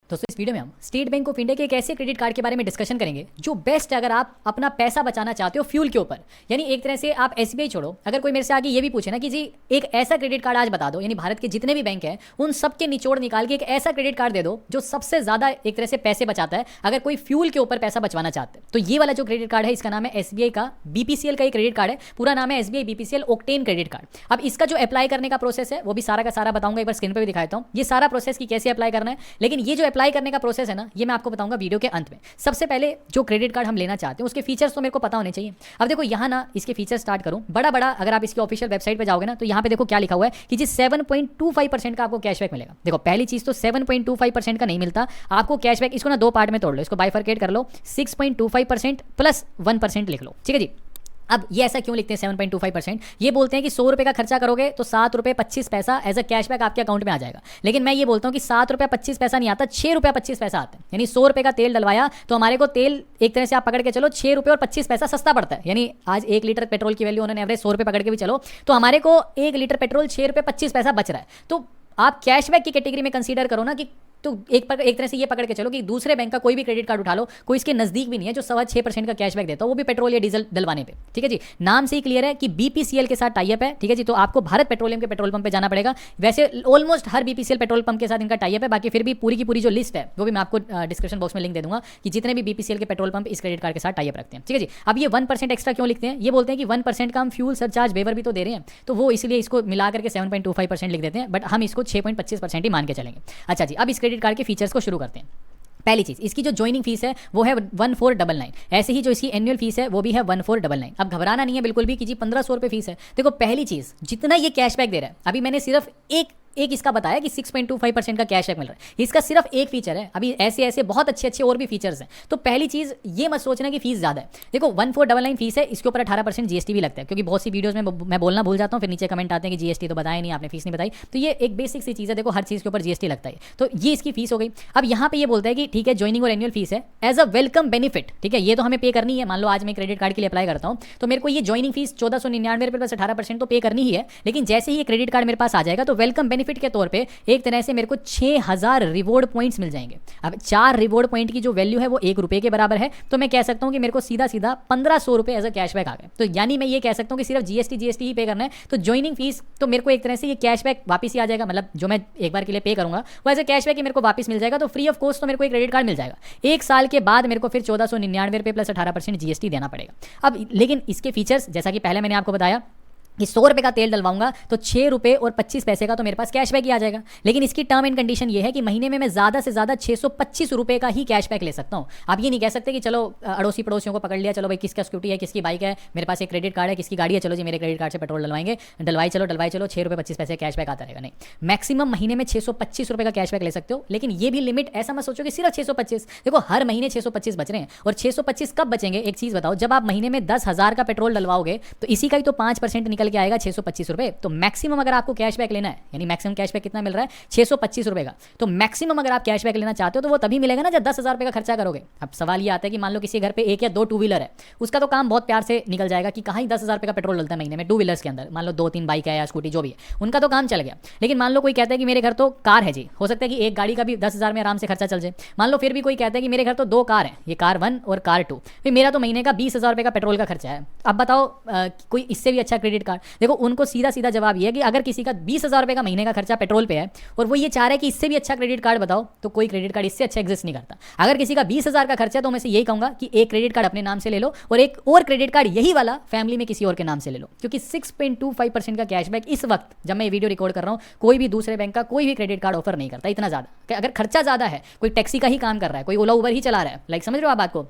दोस्तों इस वीडियो में हम स्टेट बैंक ऑफ इंडिया के एक ऐसे क्रेडिट कार्ड के बारे में डिस्कशन करेंगे जो बेस्ट है अगर आप अपना पैसा बचाना चाहते हो फ्यूल के ऊपर। यानी एक तरह से आप एसबीआई छोड़ो, अगर कोई मेरे से आगे ये भी पूछे ना कि जी एक ऐसा क्रेडिट कार्ड आज बता दो, यानी भारत के जितने भी बैंक हैं उन सब के निचोड़ निकाल के एक ऐसा क्रेडिट कार्ड दे दो जो सबसे ज्यादा एक तरह से पैसे बचाता है अगर कोई फ्यूल के ऊपर पैसा बचवाना चाहते हैं। तो ये वाला जो क्रेडिट कार्ड है इसका नाम है एसबीआई का बीपीसीएल का एक क्रेडिट कार्ड है, पूरा नाम है SBI BPCL octane credit card. अब इसका जो अप्लाई करने का प्रोसेस है वो भी सारा का सारा बताऊंगा, एक बार स्क्रीन पर भी दिखाता हूँ ये सारा प्रोसेस की कैसे अप्लाई करना है। लेकिन ये जो अप्लाई करने का प्रोसेस है ना ये मैं आपको बताऊंगा वीडियो के अंत में। सबसे पहले जो क्रेडिट कार्ड हम लेना चाहते हैं उसके फीचर्स तो मेरे को पता होने चाहिए। अब देखो यहाँ ना इसके फीचर्स स्टार्ट करूँ बड़ा बड़ा, अगर आप इसकी ऑफिशियल वेबसाइट पे जाओगे ना तो यहाँ पे देखो क्या लिखा हुआ है कि जी 7.25% का आपको कैशबैक मिलेगा। देखो पहली चीज तो 7.25% का नहीं मिलता आपको कैशबैक, इसको ना दो पार्ट में तोड़ लो, इसको बाइफरकेट कर लो, 6.25% प्लस 1% लिख लो, ठीक है जी। अब ये ऐसा क्यों लिखते हैं 7.25%? ये बोलते हैं कि 100 रुपये का खर्चा करोगे तो 7 रुपये 25 पैसा एज अ कैशबैक आपके अकाउंट में आ जाएगा। लेकिन मैं ये बोलता हूँ कि 7 रुपये 25 पैसा नहीं आता, 6 रुपये 25 पैसा आता है। यानी 100 रुपये का तेल डलवाया तो हमारे को तेल एक तरह से आप पकड़ के चलो 6 रुपये और 25 पैसा सस्ता पड़ता है। यानी आज 1 लीटर पेट्रोल की वैल्यू उन्होंने एवरेज 100 रुपये पकड़ के भी चलो तो हमारे को 1 लीटर पेट्रोल 6 रुपये 25 पैसा बच रहा है। तो आप कैशबैक की कैटेगरी में कंसीडर करो ना कि तो एक तरह से ये पकड़ के चलो कि दूसरे बैंक का कोई भी क्रेडिट कार्ड उठा लो, कोई इसके नजदीक भी नहीं है जो 6.25% का कैशबैक देता है, वो भी पेट्रोल या डीजल डलवाने पे, ठीक है जी। नाम से ही क्लियर है कि बीपीसीएल के साथ टाई अप है, ठीक है जी। तो आपको भारत पेट्रोलियम के पेट्रोल पंप पे जाना पड़ेगा। वैसे ऑलमोस्ट हर बीपीसीएल पेट्रोल पंप के साथ इनका टाई अप है, बाकी फिर भी पूरी की पूरी जो लिस्ट है वो भी मैं आपको डिस्क्रिप्शन बॉक्स में लिंक दे दूंगा कि जितने भी बीपीसीएल के पेट्रोल पंप इस क्रेडिट कार्ड के साथ टाई अप रखते हैं, ठीक है जी। अब ये 1% एक्स्ट्रा क्यों लिखते हैं? ये बोलते हैं कि 1% का हम फ्यूल सरचार्ज वेवर भी तो दे रहे हैं, तो वो इसलिए इसको मिला करके 7.25% लिख देते हैं, बट हम इसको 6.25% ही मान के चलेंगे। अच्छा जी, अब इस क्रेडिट कार्ड के फीचर्स को शुरू करते हैं। पहली चीज, इसकी जो ज्वाइनिंग फीस है वो है 1499। ऐसे ही जो इसकी एनुअल फीस है वो भी है 1499। अब घबराना नहीं है बिल्कुल भी कि जी 1500 रुपये फीस है। देखो पहली चीज, जितना ये कैशबैक दे रहा है, अभी मैंने सिर्फ एक इसका बताया कि 6.25% का कैशबैक मिल रहा है, इसका सिर्फ एक फीचर है, अभी ऐसे ऐसे बहुत अच्छे अच्छे और भी फीचर्स हैं। तो पहली चीज ये मत सोचना कि फीस ज्यादा है। देखो 1499 फीस है, इसके ऊपर 18% जीएसटी भी लगता है, क्योंकि बहुत सी वीडियोस में मैं बोलना भूल जाता हूँ, फिर नीचे कमेंट आते हैं कि जीएसटी तो बताया नहीं आपने, फीस नहीं बताई। तो ये एक बेसिक सी चीज़ है, देखो हर चीज़ के ऊपर जीएसटी लगता है। तो ये इसकी फीस हो गई। अब यहाँ पे ये बोलता है कि ठीक है ज्वाइनिंग और एनुअल फीस है एज अ वेलकम बेनिफिट, ठीक है, ये तो हमें पे करनी है। मान लो आज मैं क्रेडिट कार्ड के लिए अप्लाई करता हूँ तो मेरे को ये ज्वाइनिंग फीस 1499 रुपये प्लस 18% तो पे करनी ही है। लेकिन जैसे ही ये क्रेडिट कार्ड मेरे पास आ जाएगा तो वेलकम बेनिफिट के तौर पर एक तरह से मेरे को 6000 रिवॉर्ड पॉइंट्स मिल जाएंगे। अब 4 रिवॉर्ड पॉइंट की जो वैल्यू है वो 1 रुपये के बराबर है, तो मैं कह सकता हूं कि मेरे को सीधा सीधा 1500 रुपये एज अ कैशबैक आ गए। तो यानी मैं ये कह सकता हूं कि सिर्फ जीएसटी ही पे करना है, तो ज्वाइनिंग फीस तो मेरे को एक तरह से ये कैशबैक वापस ही आ जाएगा। मतलब जो मैं एक बार के लिए पे करूंगा वो एज अ कैशबैक ही मेरे को वापस मिल जाएगा। तो फ्री ऑफ कॉस्ट तो मेरे को एक क्रेडिट कार्ड मिल जाएगा। 1 साल के बाद मेरे को फिर 1499 रुपये प्लस 18% जीएसटी देना पड़ेगा। अब लेकिन इसके फीचर्स जैसा कि पहले मैंने आपको बताया कि 100 रुपये का तेल डलवाऊंगा तो 6 रुपये और 25 पैसे का तो मेरे पास कैशबैक ही आ जाएगा। लेकिन इसकी टर्म एंड कंडीशन ये है कि महीने में मैं ज़्यादा से ज़्यादा 625 रुपये का ही कैशबैक ले सकता हूँ। आप ये नहीं कह सकते कि चलो अड़ोसी पड़ोसियों को पकड़ लिया, चलो भाई किसका स्कूटी है, किसकी बाइक है, मेरे पास एक क्रेडिट कार्ड है, किसकी गाड़ी है, चलो जी मेरे क्रेडिट कार्ड से पेट्रोल डलवाएंगे, डलवाई चलो 6 रुपये 25 पैसे कैशबैक आता रहेगा। नहीं, मैक्सिमम महीने में 625 रुपये का कैशबैक ले सकते हो। लेकिन ये भी लिमिट ऐसा मत सोचो कि सिर्फ 625। देखो हर महीने 625 बच रहे हैं, और 625 कब बचेंगे? एक चीज़ बताओ, जब आप महीने में 10,000 का पेट्रोल डलवाओगे तो इसी का ही तो 5% निकल के आएगा 625 रुपए। तो मैक्सिमम अगर आपको कैशबैक लेना है, यानी मैक्सिमम कैशबैक कितना मिल रहा है? 625 रुपए का। तो मैक्सिमम अगर आप कैशबैक लेना चाहते हो तो वो तभी मिलेगा ना जब 10,000 रुपए का खर्चा करोगे। अब सवाल ये आता है कि मान लो किसी घर पे 1 या 2 टू व्हीलर है, उसका तो काम बहुत प्यार से निकल जाएगा कि कहाँ ही 10,000 रुपए का पेट्रोल डलता है महीने में टू व्हीलर्स के अंदर। मान लो 2-3 बाइक है या स्कूटी जो भी है, उनका तो काम चल गया। लेकिन मान लो कोई कहता है कि मेरे घर तो कार है जी, हो सकता है कि एक गाड़ी का भी 10,000 में आराम से खर्चा चल जाए। मान लो फिर भी कोई कहता है कि मेरे घर तो 2 कार है, ये कार 1 और कार 2, फिर मेरा तो महीने का 20,000 रुपए का पेट्रोल का खर्चा है। अब बताओ कोई इससे भी अच्छा क्रेडिट कार्ड? देखो उनको सीधा सीधा जवाब ये है कि अगर किसी का 20,000 रुपये का महीने का खर्चा पेट्रोल पे है और वो ये चाह रहा है कि इससे भी अच्छा क्रेडिट कार्ड बताओ, तो कोई क्रेडिट कार्ड इससे अच्छा एग्जिस्ट नहीं करता। अगर किसी का 20,000 का खर्चा है तो मैं से यही कहूंगा कि एक क्रेडिट कार्ड अपने नाम से ले लो और एक और क्रेडिट कार्ड यही वाला फैमिली में किसी और के नाम से ले लो, क्योंकि 6.25% का कैशबैक इस वक्त जब मैं ये वीडियो रिकॉर्ड कर रहा हूँ कोई भी दूसरे बैंक का कोई भी क्रेडिट कार्ड ऑफर नहीं करता इतना ज़्यादा। अगर खर्चा ज़्यादा है, कोई टैक्सी का ही काम कर रहा है, कोई ओला उबर ही चला रहा है, लाइक समझ रहे हो आप बात को,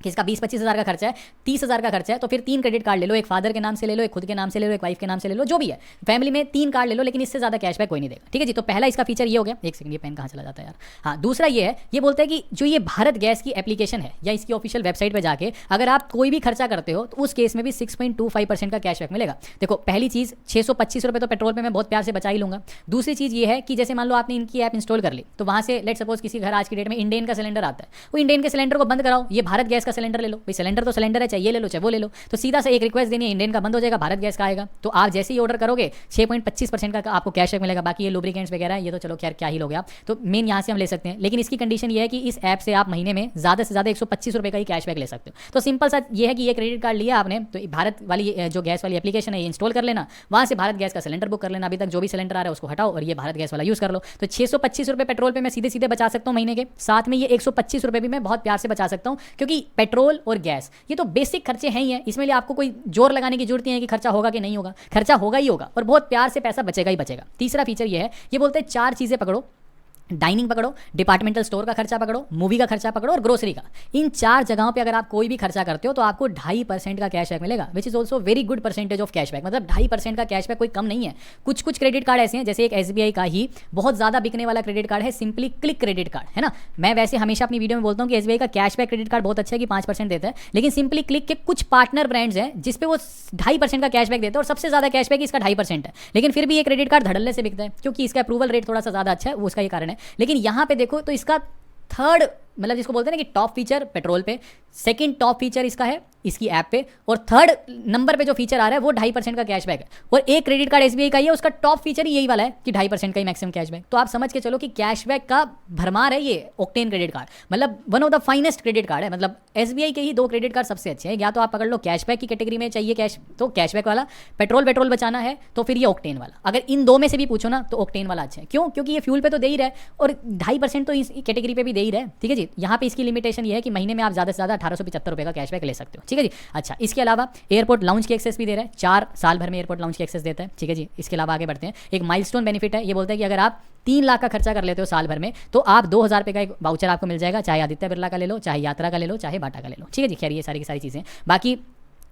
किसका 20-25 हज़ार का खर्चा है, 30,000 का खर्चा है, तो फिर 3 क्रेडिट कार्ड ले लो, एक फादर के नाम से ले लो, एक खुद के नाम से ले लो, एक वाइफ के नाम से ले लो, जो भी है फैमिली में 3 कार्ड ले लो, लेकिन इससे ज़्यादा कैशबैक कोई नहीं देगा, ठीक है जी। तो पहला इसका फीचर ये हो गया। एक सेकंड, ये पेन कहाँ चला जाता है यार। हाँ, दूसरा ये है, ये बोलता है कि जो ये भारत गैस की एप्लीकेशन है या इसकी ऑफिशियल वेबसाइट पर जाके अगर आप कोई भी खर्चा करते हो तो उस केस में भी 6.25% का कैशबैक मिलेगा। देखो पहली चीज़ 625 रुपये तो पेट्रोल पर मैं बहुत प्यार से बचा ही लूँगा। दूसरी चीज़ ये है कि जैसे मान लो आपने इनकी ऐप इंस्टॉल कर ली, तो वहाँ से लेट सपोज किसी घर आज की डेट में इंडेन का सिलेंडर आता है, वो इंडेन के सिलेंडर को बंद कराओ, ये भारत गैस का का सिलेंडर ले लो, भाई सिलेंडर तो सिलेंडर है, चाहे ये ले लो चाहे वो ले लो। तो सीधा सा एक रिक्वेस्ट देनी है, इंडियन का बंद हो जाएगा, भारत गैस का आएगा। तो आप जैसे ही ऑर्डर करोगे 6.25% का आपको कैशबैक मिलेगा। बाकी ये लुब्रिकेंट्स वगैरह ये तो चलो खैर क्या ही लोगे आप, तो मेन यहाँ से हम ले सकते हैं। लेकिन इसकी कंडीशन ये है कि इस ऐप से आप महीने में ज़्यादा से ज़्यादा 125 रुपये का ही कैशबैक ले सकते हो। तो सिंपल सा ये है कि ये क्रेडिट कार्ड लिया आपने तो भारत वाली जो गैस वाली एप्लीकेशन है ये इंस्टॉल कर लेना, वहाँ से भारत गैस का सिलेंडर बुक कर लेना, अभी तक जो भी सिलेंडर आ रहा है उसको हटाओ और ये भारत गैस वाला यूज़ कर लो। तो 625 रुपये पेट्रोल पे मैं सीधे सीधे बचा सकता हूँ महीने के, साथ में ये 125 रुपये भी मैं बहुत प्यार से बचा सकता हूँ, क्योंकि पेट्रोल और गैस ये तो बेसिक खर्चे हैं ही हैं, इसमें लिए आपको कोई जोर लगाने की जरूरत नहीं है कि खर्चा होगा कि नहीं होगा, खर्चा होगा ही होगा और बहुत प्यार से पैसा बचेगा ही बचेगा। तीसरा फीचर ये है, ये बोलते हैं 4 चीज़ें पकड़ो, डाइनिंग पकड़ो, डिपार्टमेंटल स्टोर का खर्चा पकड़ो, मूवी का खर्चा पकड़ो और ग्रोसरी का। इन 4 जगहों पे अगर आप कोई भी खर्चा करते हो तो आपको 2.5% का कैशबैक मिलेगा, which is also very good percentage of cashback. मतलब 2.5% का कैशबैक कोई कम नहीं है। कुछ कुछ क्रेडिट कार्ड ऐसे हैं, जैसे एक SBI का ही बहुत ज़्यादा बिकने वाला क्रेडिट कार्ड है सिंपली क्लिक क्रेडिट कार्ड, है ना। मैं वैसे हमेशा अपनी वीडियो में बोलता हूँ कि SBI का कैशबैक क्रेडिट कार्ड बहुत अच्छा है कि 5% देता है, लेकिन सिंपली क्लिक के कुछ पार्टनर ब्रांड्स हैं जिसपे वो 2.5% का कैशबैक देते हैं और सबसे ज़्यादा कैशबैक इसका 2.5% है। लेकिन फिर भी ये क्रेडिट कार्ड धड़ल्ले से बिकता है क्योंकि इसका अप्रूवल रेट थोड़ा सा ज़्यादा अच्छा है, वो उसका ये कारण है। लेकिन यहाँ पे देखो तो इसका थर्ड मतलब जिसको बोलते हैं ना कि टॉप फीचर पेट्रोल पे, सेकंड टॉप फीचर इसका है इसकी ऐप पे, और थर्ड नंबर पे जो फीचर आ रहा है वो 2.5% का कैशबैक है। और एक क्रेडिट कार्ड SBI का ही है, उसका टॉप फीचर ही यही वाला है कि 2.5% का ही मैक्सिमम कैशबैक। तो आप समझ के चलो कि कैशबैक का भरमार है ये ऑक्टेन क्रेडिट कार्ड, मतलब one of the finest credit card है। मतलब SBI के ही 2 क्रेडिट कार्ड सबसे अच्छे हैं, या तो आप पकड़ लो कैशबैक की कैटेगरी में चाहिए कैश तो कैशबैक वाला, पेट्रोल बचाना है तो फिर ये ऑक्टेन वाला। अगर इन 2 में से भी पूछो ना तो ऑक्टेन वाला अच्छा है। क्यों? क्योंकि ये फ्यूल पे तो दे ही रहा है और 2.5% तो इस कैटेगरी पे भी दे ही रहा है। ठीक है जी, यहाँ पे इसकी लिमिटेशन ये है कि महीने में आप ज़्यादा से ज़्यादा 1875 रुपये का कैशबैक ले सकते हो। ठीक है जी। अच्छा, इसके अलावा एयरपोर्ट लाउंज की एक्सेस भी दे रहा है, 4 साल भर में एयरपोर्ट लाउंज की एक्सेस देता है। ठीक है जी। इसके अलावा आगे बढ़ते हैं, एक माइलस्टोन बेनिफिट है, ये बोलते हैं कि अगर आप 3 लाख का खर्चा कर लेते हो साल भर में तो आप 2,000 रुपये का एक वाउचर आपको मिल जाएगा, चाहे आदित्य बिरला का ले लो, चाहे यात्रा का ले लो, चाहे बाटा का ले लो। ठीक है जी। खैर ये सारी की सारी चीज़ें। बाकी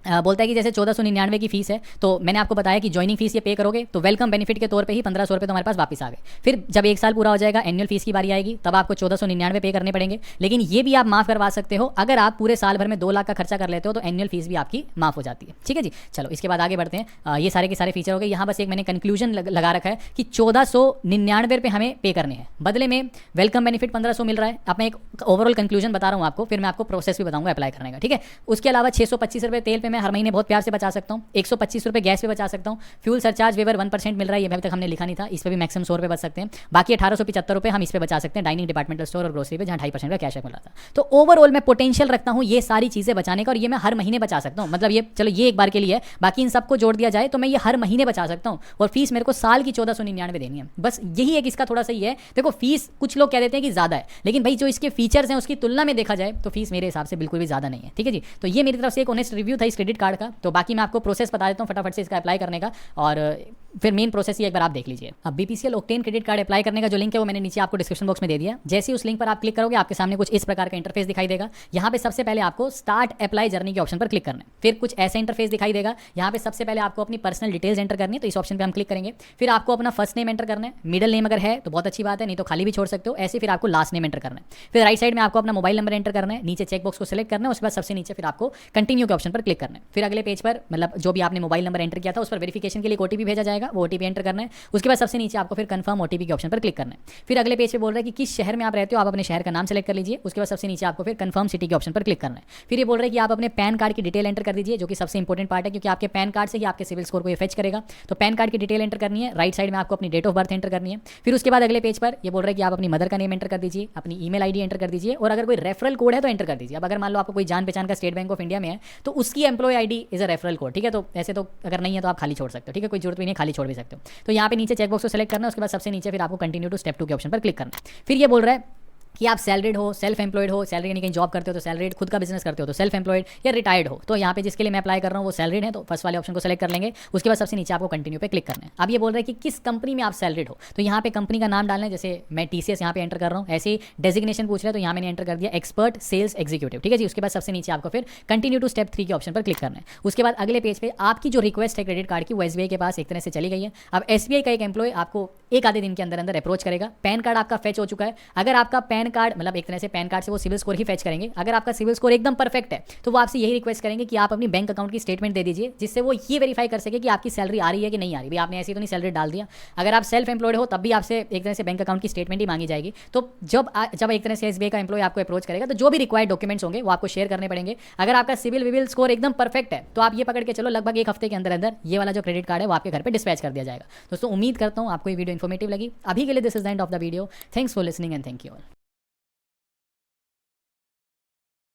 बोलता है कि जैसे 1499 की फीस है, तो मैंने आपको बताया कि ज्वाइनिंग फीस ये पे करोगे तो वेलकम बेनिफिट के तौर पे ही 1500 रुपये तुम्हारे पास वापस आ गए। फिर जब 1 साल पूरा हो जाएगा एनुअल फीस की बारी आएगी, तब आपको 1499 पे करने पड़ेंगे। लेकिन ये भी आप माफ़ करवा सकते हो अगर आप पूरे साल भर में 2 लाख का खर्चा कर लेते हो, तो एनुअल फीस भी आपकी माफ़ हो जाती है। ठीक है जी। चलो इसके बाद आगे बढ़ते हैं। ये सारे के सारे फीचर हो गए। यहाँ बस एक मैंने कंक्लूजन लगा रखा है कि 1499 रुपये हमें पे करने हैं, बदले में वेलकम बेनिफिट 1500 मिल रहा है। अब मैं एक ओवरऑल कंक्लूजन बता रहा हूँ आपको, फिर मैं आपको प्रोसेस भी बताऊंगा अप्लाई करने का। ठीक है। उसके अलावा 625 रुपये तेल पे मैं हर महीने बहुत प्यार से बचा सकता हूँ, 125 रुपये गैस पे बचा सकता हूँ, फ्यूल सरचार्ज वेवर 1% मिल रहा है, ये अभी तक हमने लिखा नहीं था, इस पर भी मैक्सिमम 100 रुपये बच सकते हैं। बाकी 1875 रुपये हम इस पे बचा सकते हैं डाइनिंग, डिपार्टमेंटल स्टोर और ग्रोसरी पे, जहाँ 2.5% का कैशबैक मिल रहा था। तो ओवरऑल मैं पोटेंशियल रखता हूँ ये सारी चीज़ें बचाने का, और ये मैं हर महीने बचा सकता हूँ। मतलब ये चलो ये एक बार के लिए है, बाकी इन सबको जोड़ दिया जाए तो मैं ये हर महीने बचा सकता हूँ, और फीस मेरे को साल की 1499 देनी है। बस यही एक इसका थोड़ा सा ही है। देखो फीस कुछ लोग कह देते हैं कि ज़्यादा है, लेकिन भाई जो इसके फीचर्स हैं उसकी तुलना में देखा जाए तो फीस मेरे हिसाब से बिल्कुल भी ज़्यादा नहीं है। ठीक है जी। तो ये मेरी तरफ से एक ऑनेस्ट रिव्यू था इस क्रेडिट कार्ड का। तो बाकी मैं आपको प्रोसेस बता देता हूँ फटाफट से इसका अप्लाई करने का, और फिर मेन प्रोसेस ही एक बार आप देख लीजिए। अब BPCL octane credit card apply करने का जो लिंक है वो मैंने नीचे आपको डिस्क्रिप्शन बॉक्स में दे दिया। जैसे उस लिंक पर आप क्लिक करोगे आपके सामने कुछ इस प्रकार का इंटरफेस दिखाई देगा। यहाँ पे सबसे पहले आपको स्टार्ट अप्लाई जर्नी के ऑप्शन पर क्लिक करना है। फिर कुछ ऐसा इंटरफेस दिखाई देगा। यहाँ पे सबसे पहले आपको अपनी पर्सनल डिटेल्स एंटर करनी है, तो इस ऑप्शन पर हम क्लिक करेंगे। फिर आपको अपना फर्स्ट नेम एंटर करना है, मिडिल नेम अगर है तो बहुत अच्छी बात है, नहीं तो खाली भी छोड़ सकते हो। ऐसे फिर आपको लास्ट नेम एंटर करना है। फिर राइट साइड में आपको अपना मोबाइल नंबर एंटर करना है, नीचे चेक बॉक्स को सिलेक्ट करना है, उसके बाद सबसे नीचे फिर आपको कंटिन्यू के ऑप्शन पर क्लिक करना है। फिर अगले पेज पर मतलब जो भी आपने मोबाइल नंबर एंटर किया था उस पर वेरिफिकेशन के लिए OTP भेजा जाएगा, वो OTP एंटर करना है। उसके बाद सबसे नीचे आपको फिर कंफर्म OTP के ऑप्शन पर क्लिक करना है। फिर अगले पेज पे बोल रहा है कि किस शहर में आप रहते हो, आप अपने शहर का नाम सेलेक्ट कर लीजिए। उसके बाद सबसे नीचे आपको फिर कंफर्म सिटी के ऑप्शन पर क्लिक करना है। फिर ये बोल रहा है कि आप अपने पैन कार्ड की डिटेल एंटर कर दीजिए, जो कि सबसे इंपॉर्टेंट पार्ट है, क्योंकि आपके पैन कार्ड से ही आपके सिविल स्कोर को ये फेच करेगा। तो पैन कार्ड की डिटेल एंटर करनी है। राइट साइड में आपको अपनी डेट ऑफ बर्थ एंटर करनी है। फिर उसके बाद अगले पेज पर ये बोल रहा है कि आप अपनी मदर का नेम एंटर कर दीजिए, अपनी ईमेल आईडी एंटर कर दीजिए, और अगर कोई रेफरल कोड है तो एंटर कर दीजिए। अब अगर मान लो आपको कोई जान पहचान का स्टेट बैंक ऑफ इंडिया में है तो उसकी employ ID is a referral code. ठीक है। तो ऐसे तो अगर नहीं है तो आप खाली छोड़ सकते हो। ठीक है, कोई जरूरत भी नहीं, खाली छोड़ भी सकते हो। तो यहाँ पे नीचे चेकबॉक्स को सेलेक्ट करना है। उसके बाद सबसे नीचे फिर आपको कंटिन्यू टू स्टेप 2 के ऑप्शन पर क्लिक करना है। फिर ये बोल रहा है कि आप सैलरीड हो, सेल्फ एम्प्लॉयड हो, सैलरी यानी कहीं जॉब करते हो तो सैलरीड, खुद का बिजनेस करते हो तो सेल्फ एम्प्लॉयड, या रिटायर्ड हो। तो यहाँ पे जिसके लिए मैं अप्लाई कर रहा हूँ वो सैलरीड है, तो फर्स्ट वाले ऑप्शन को सेलेक्ट कर लेंगे। उसके बाद सबसे नीचे आपको कंटिन्यू पे क्लिक करना है। अब ये बोल रहा है कि किस कंपनी में आप सैलरीड हो, तो यहाँ पे कंपनी का नाम डालना है। जैसे मैं TCS यहाँ पे एंटर कर रहा हूँ, ऐसे ही डेजिग्नेशन पूछ रहा है तो यहाँ मैंने एंटर कर दिया एक्सपर्ट सेल्स एग्जीक्यूटिव। ठीक है जी। उसके बाद सबसे नीचे आपको फिर कंटिन्यू टू स्टेप 3 के ऑप्शन पर क्लिक करना है। उसके बाद अगले पेज पे आपकी जो रिक्वेस्ट है क्रेडिट कार्ड की वो SBI के पास एक तरह से चली गई है। अब SBI का एक एम्प्लॉय आपको एक आधे दिन के अंदर अंदर अप्रोच करेगा। पैन कार्ड आपका फेच हो चुका है। अगर आपका पैन पैन कार्ड मतलब एक तरह से पैन कार्ड से वो सिविल स्कोर ही फेच करेंगे। अगर आपका सिविल स्कोर एकदम परफेक्ट है तो वो आपसे यही रिक्वेस्ट करेंगे कि आप अपनी बैंक अकाउंट की स्टेटमेंट दे दीजिए, जिससे वो ये वेरीफाई कर सके कि आपकी सैलरी आ रही है कि नहीं आ रही। भाई आपने ऐसी तो नहीं सैलरी डाल दिया। अगर आप सेल्फ एम्प्लॉयड हो तब भी आपसे एक तरह से बैंक अकाउंट की स्टेटमेंट ही मांगी जाएगी। तो जब एक तरह से एसबीआई का एम्प्लॉय आपको अप्रोच करेगा तो जो भी रिक्वायर्ड डॉक्यूमेंट्स होंगे वो आपको शेयर करने पड़ेंगे। अगर आपका सिविल विविल स्कोर एकदम परफेक्ट है तो आप ये पकड़ के चलो लगभग एक हफ्ते के अंदर अंदर ये वाला जो क्रेडिट कार्ड है वो आपके घर पे डिस्पैच कर दिया जाएगा। दोस्तों उम्मीद करता हूँ आपको ये वीडियो इन्फॉर्मेटिव लगी। अभी के लिए this is the end of the video. Thanks for listening and thank you all.